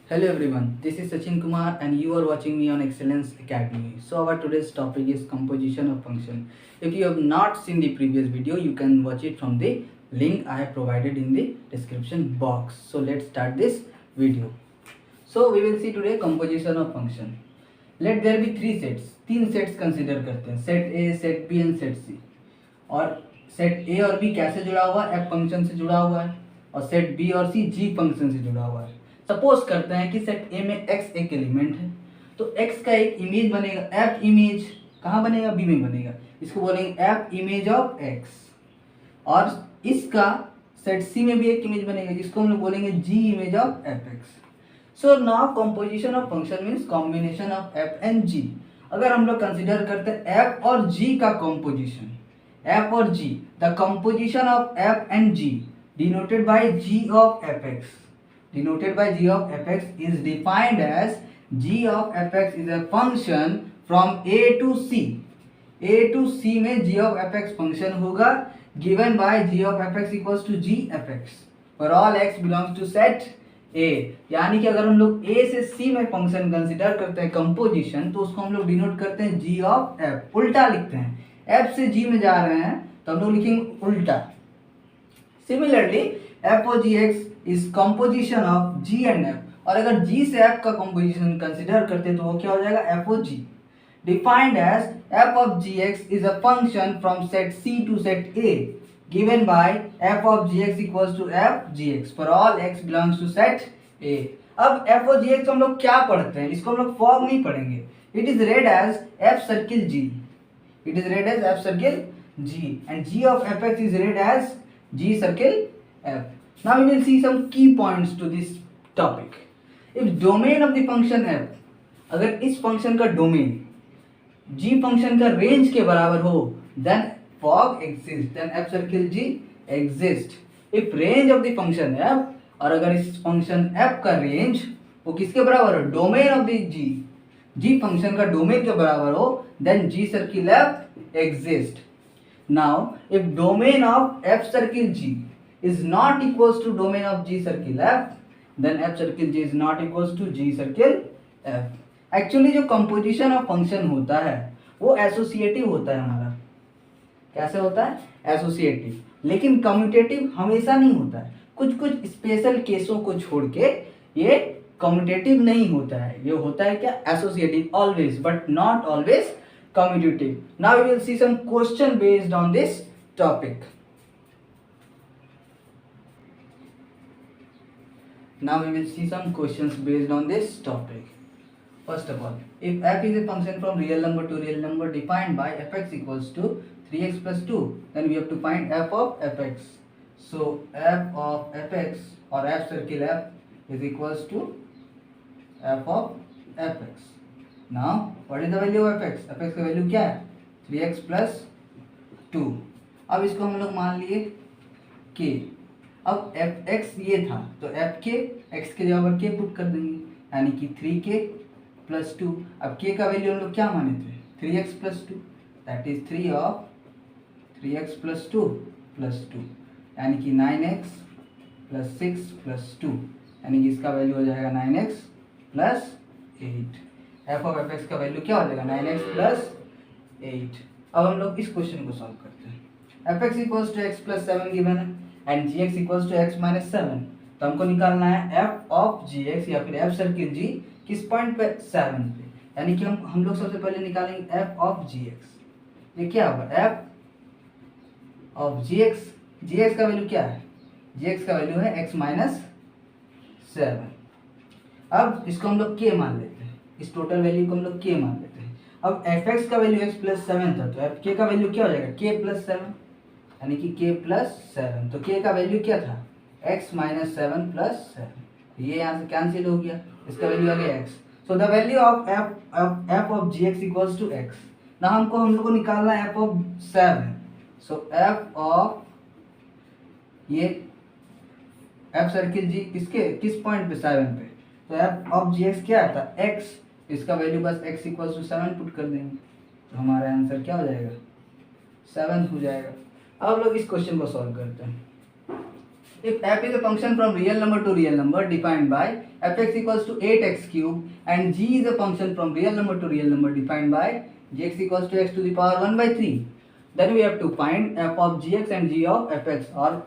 Hello everyone, this is Sachin Kumar and you are watching me on Excellence Academy. So our today's topic is composition of function. If you have not seen the previous video, you can watch it from the link I have provided in the description box. So let's start this video. So we will see today composition of function. Let there be three sets. तीन sets consider करते हैं, set A, set B and set C. और set ए और B कैसे जुड़ा हुआ है? F function से जुड़ा हुआ है. और सेट बी और सी जी फंक्शन से जुड़ा हुआ है. सपोज करते हैं कि सेट ए में एक्स एक एलिमेंट है, तो एक्स का एक इमेज बनेगा, एफ इमेज कहाँ बनेगा? बी में बनेगा. इसको बोलेंगे एफ इमेज ऑफ एक्स. और इसका सेट सी में भी एक इमेज बनेगा जिसको हम लोग बोलेंगे G image of F X. So now composition of function means combination of F and G. अगर हम लोग कंसिडर करते हैं एफ और जी का कंपोजिशन, एफ और G, the composition of F and G denoted by G of F X, denoted by g of fx is defined as g of fx is a function from a to c. a to c में g of fx function होगा given by g of fx equals to g fx for all x belongs to set a. यानी कि अगर हम लोग a से c में function consider करते हैं कंपोजिशन, तो उसको हम लोग डिनोट करते हैं g of f. उल्टा लिखते हैं, f से g में जा रहे हैं तो हम लोग लिखेंगे उल्टा. सिमिलरली f और gx is composition of g and f. और अगर g से f का कंपोजिशन कंसिडर करते हैं तो वो क्या हो जाएगा? f और g. Defined as f of gx is a function from set c to set a given by f of gx equals to f gx for all x belongs to set a. अब f और gx हम लोग क्या पढ़ते हैं? इसको हम लोग फॉर्म नहीं पढ़ेंगे. It is read as f circle g. It is read as f circle g and g of fx is read as g circle f. Now we will see some key points to this topic. If domain of the function f, अगर इस function का domain g function का range के बराबर हो, then fog exists, then f circle g exist. If range of the function f, और अगर इस फंक्शन f का रेंज वो किसके बराबर हो? Domain of the g function का डोमेन के बराबर हो, then g circle f exist. Now if domain of f circle g is not equals to domain of g circle f, then f circle g is not equals to g circle f. Actually जो composition of function होता है वो associative होता है हमारा. कैसे होता है? एसोसिएटिव. लेकिन कम्यूटेटिव हमेशा नहीं होता है. कुछ कुछ स्पेशल केसों को छोड़ के ये कम्यूटेटिव नहीं होता है. ये होता है क्या? Associative always, but not always commutative. Now we will see some question based on this topic. Now we will see some questions based on this topic. First of all, if f is a function from real number to real number defined by fx equals to 3x plus 2, then we have to find f of fx. So f of fx or f circle f is equals to f of fx. Now what is the value of fx? fx का value क्या है? 3x plus 2. अब इसको हम लोग मान लिए k. अब fx ये था तो f के x के जगह पर k पुट कर देंगे, यानी कि 3k plus 2. अब k का वैल्यू हम लोग क्या माने थे? 3x plus 2, that is 3 of 3x plus 2 plus 2, यानी कि 9x plus 6 plus 2, यानी कि इसका वैल्यू हो जाएगा 9x plus 8. f of F x का वैल्यू क्या हो जाएगा? 9x plus 8. अब हम लोग इस क्वेश्चन को सॉल्व करते हैं. F X equals to X plus 7 given है and G X equals to X minus 7. तो हमको निकालना है f ऑफ जी एक्स या फिर f सर्किल g किस पॉइंट पे? 7 पे. यानी कि हम लोग सबसे पहले निकालेंगे f ऑफ जी एक्स. ये क्या होगा? f ऑफ जी एक्स का वैल्यू क्या है? जी एक्स का वैल्यू है x माइनस 7. अब इसको हम लोग k मान लेते हैं. इस टोटल वैल्यू को हम लोग k मान लेते हैं. अब fx का वैल्यू x प्लस 7 था तो k का वैल्यू क्या हो जाएगा? k प्लस 7, यानी कि k प्लस 7. तो k का वैल्यू क्या था? x minus 7 plus 7. ये यहाँ से कैंसिल हो गया, इसका वैल्यू आ गया x. So the value of f of gx equals to x. ना हम लोग को निकालना है f of 7. So f of ये f सर्किल g किस पॉइंट पे? 7 पे. तो f ऑफ gx क्या आता? x. इसका वैल्यू बस x इक्वल्स टू 7 पुट कर देंगे तो हमारा आंसर क्या हो जाएगा? 7 हो जाएगा. अब हम लोग इस क्वेश्चन को सॉल्व करते हैं. If f is a function from real number to real number defined by fx equals to 8x cube and g is a function from real number to real number defined by gx equals to x to the power 1 by 3, then we have to find f of gx and g of fx or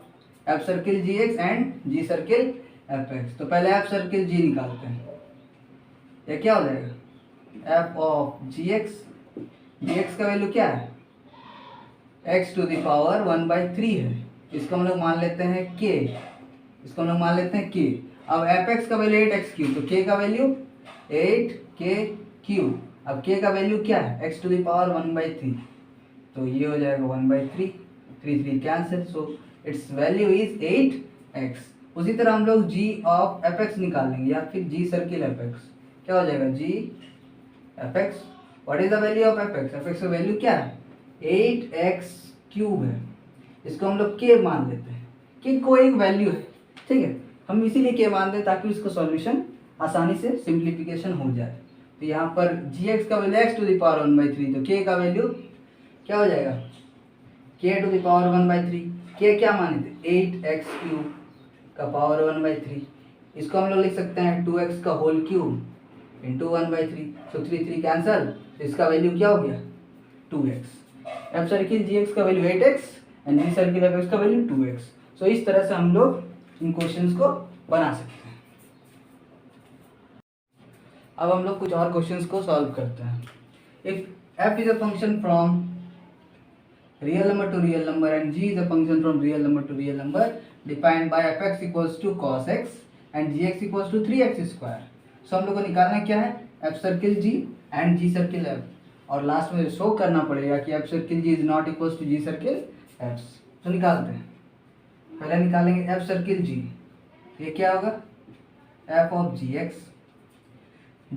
f circle gx and g circle fx. तो पहले f circle g निकालते हैं. ये क्या हो जाएगा? f of gx का value क्या है? x to the power 1 by 3 है. इसको हम लोग मान लेते हैं k. इसको हम लोग मान लेते हैं k. अब fx का वैल्यू 8x क्यूब, तो k का वैल्यू 8k क्यूब. अब k का वैल्यू क्या है? x to the power 1 by 3. तो ये हो जाएगा 1 by 3, 3 cancel, so it's value is 8x. उसी तरह हम लोग g ऑफ fx निकाल लेंगे या फिर g सर्किल fx. क्या हो जाएगा? g fx. What is the value of fx? fx का वैल्यू क्या है? 8x क्यूब है. इसको हम लोग k मान लेते हैं कि कोई एक वैल्यू है. ठीक है, हम इसीलिए k मान दें ताकि उसको सॉल्यूशन आसानी से सिंप्लीफिकेशन हो जाए. तो यहाँ पर gx का value x to the power 1 by 3, तो k का वैल्यू क्या हो जाएगा? k to the power 1 by 3. k क्या माने थे? 8x क्यूब का पावर 1 by 3. इसको हम लोग लिख सकते हैं 2x का whole cube into 1 by 3. So 3 cancel, तो इसका वैल्यू क्या हो गया? 2x. एफ सर्किल gx का value 8x and g circle fx का वैल्यू 2x. सो इस तरह से हम लोग इन क्वेश्चंस को बना सकते हैं. अब हम लोग कुछ और क्वेश्चंस को सॉल्व करते हैं. If f is a function from real number to real number and g is a function from real number to real number defined by fx equals to cos x and gx equals to 3x square. So हम लोग को निकालना क्या है? f circle g and g circle f. और last में show करना पड़ेगा कि f circle g is not equals to g circle f. तो निकालते हैं. पहले निकालेंगे f सर्किल g. ये क्या होगा? f of gx.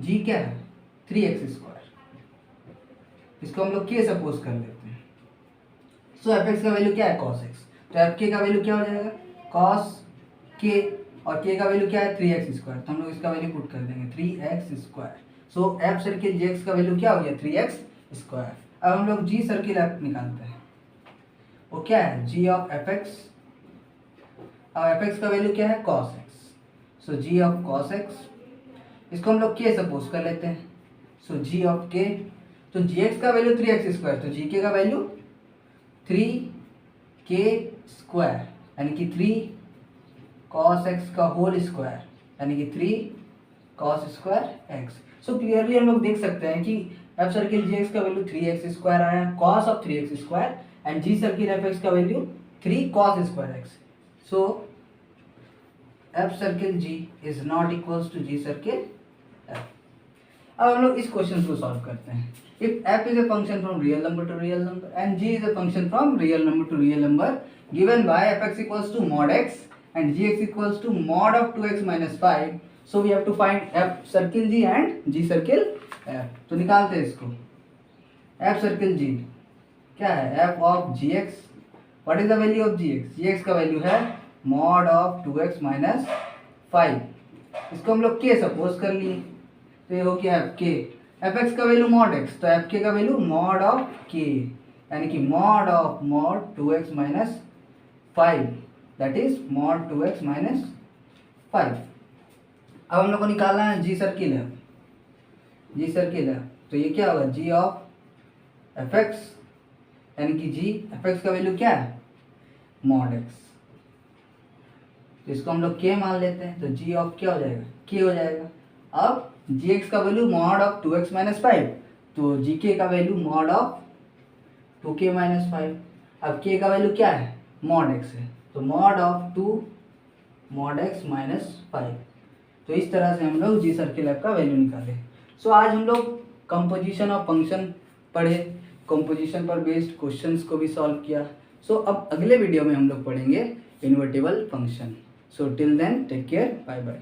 g क्या है? 3x square. इसको हम लोग k सपोज कर लेते हैं. सो fx का वैल्यू क्या है? cos x. तो fk का वैल्यू क्या हो जाएगा? cos k. और k का वैल्यू क्या है? 3x square. तो हम लोग इसका वैल्यू पुट कर देंगे 3x स्क्वायर. सो f सर्किल gx का वैल्यू क्या हो गया? 3x square. अब हम लोग g सर्किल f निकालते हैं. वो क्या है? g of fx. अब fx का वैल्यू क्या है? cos x. So g of cos x. इसको हम लोग k सपोज कर लेते हैं. सो g ऑफ k. तो gx का वैल्यू 3x स्क्वायर, तो gk का वैल्यू 3k स्क्वायर यानी कि 3 cos x का होल स्क्वायर यानी कि 3 cos square x. So clearly हम लोग देख सकते हैं कि f सर्किल gx का वैल्यू 3x स्क्वायर आया, cos of 3x square, and g circle fx का value 3 cos square x. So f circle g is not equals to g circle f. अब हम लोग इस क्वेश्चन को सॉल्व करते हैं. If f is a function from real number to real number and g is a function from real number to real number given by fx equals to mod x and gx equals to mod of 2x minus 5. So we have to find f circle g and g circle f. तो निकालते हैं इसको. f circle g क्या है? f of gx. What is the value of gx? gx का value है mod of 2x minus 5. इसको हम लोग k सपोज कर लिए, तो ये हो गया k. fx का वैल्यू mod x, तो fk का वैल्यू mod of k यानी कि mod 2x minus 5, that is mod 2x minus 5. अब हम लोग को निकालना है g सर्किल है. g सर्किल है तो ये क्या होगा? g ऑफ fx यानी कि g fx का वैल्यू क्या है? mod x. तो इसको हम लोग k मान लेते हैं, तो g ऑफ क्या हो जाएगा? k हो जाएगा. अब gx का value mod of 2x minus 5, तो gk का value mod of 2k minus 5. अब k का वैल्यू क्या है? mod x है, तो mod of 2 mod x minus 5. तो इस तरह से हम लोग जी सर्किल f का वैल्यू निकाले. सो आज हम लोग कंपोजिशन ऑफ फंक्शन पढ़े, कंपोजिशन पर बेस्ड क्वेश्चंस को भी सॉल्व किया. सो अब अगले वीडियो में हम लोग पढ़ेंगे invertible function. So till then take care, bye bye.